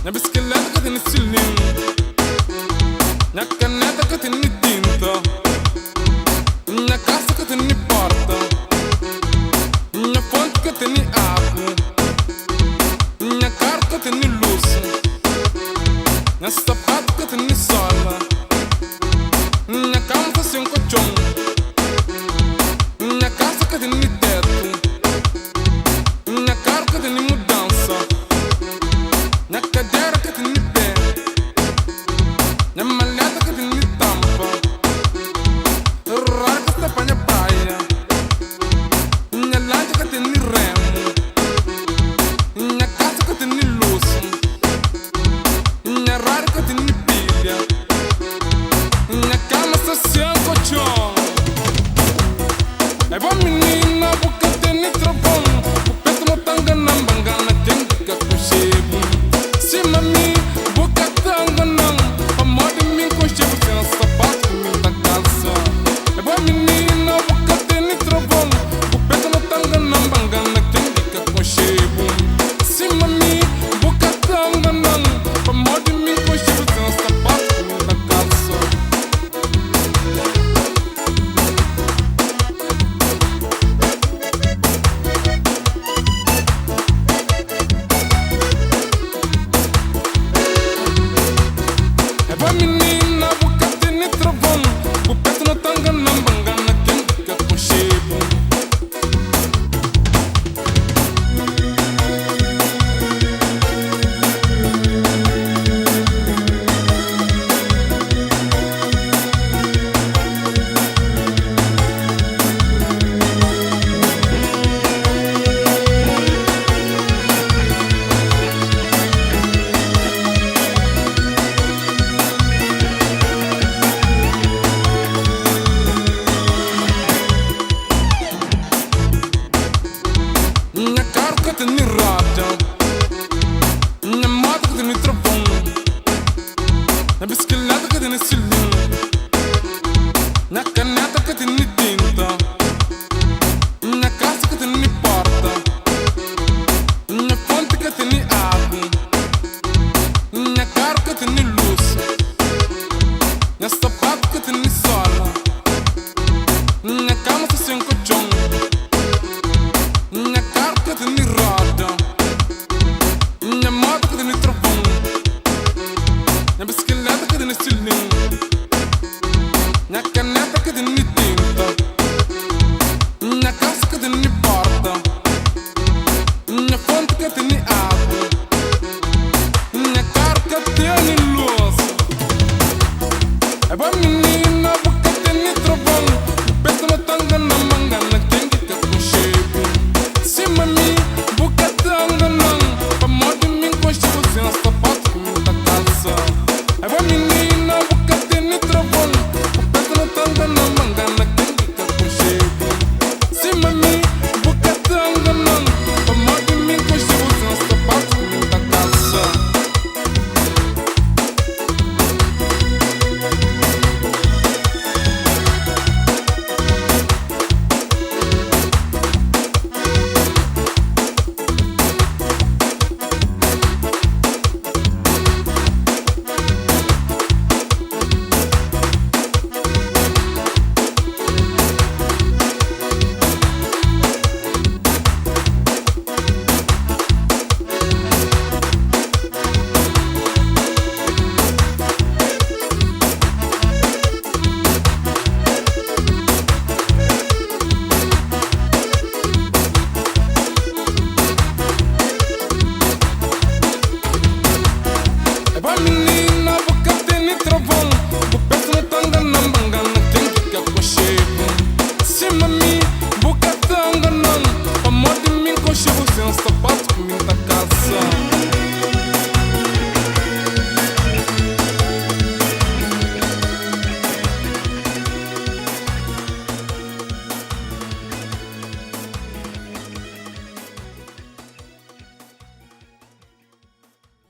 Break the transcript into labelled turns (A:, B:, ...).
A: Na bicicleta que tem nesse cilindro, na caneta que tem tinta, na casa que tem porta, na fonte que tem água, na carro que tem luz, na sapato que tem sola, na cama que tem colchão, na casa que tem teto, na carro que tem mudança, na cadeira que tem pé, na maleta que tem tampa, raro que está para a praia, na lancha que tem remo, na casa que tem luz, na rádio que tem pilha, na cama social colchão. É bom menina porque tem trovão, o peso não tanga na bangana tem que cochego. Se mami boca tanga não, a moda me conchego sem sapato me da calça. É bom menina porque tem trovão, o peso não tanga na bangana tem que cochego. Se mami boca tanga não, a moda me conchego sem sapato me da calça. É boa menina, boca tem trovão, o peito não tanga na bangana, quem fica com cheiro. Na carro que tem rádio, na moto que tem trovão, na bicicleta que tem cilindro.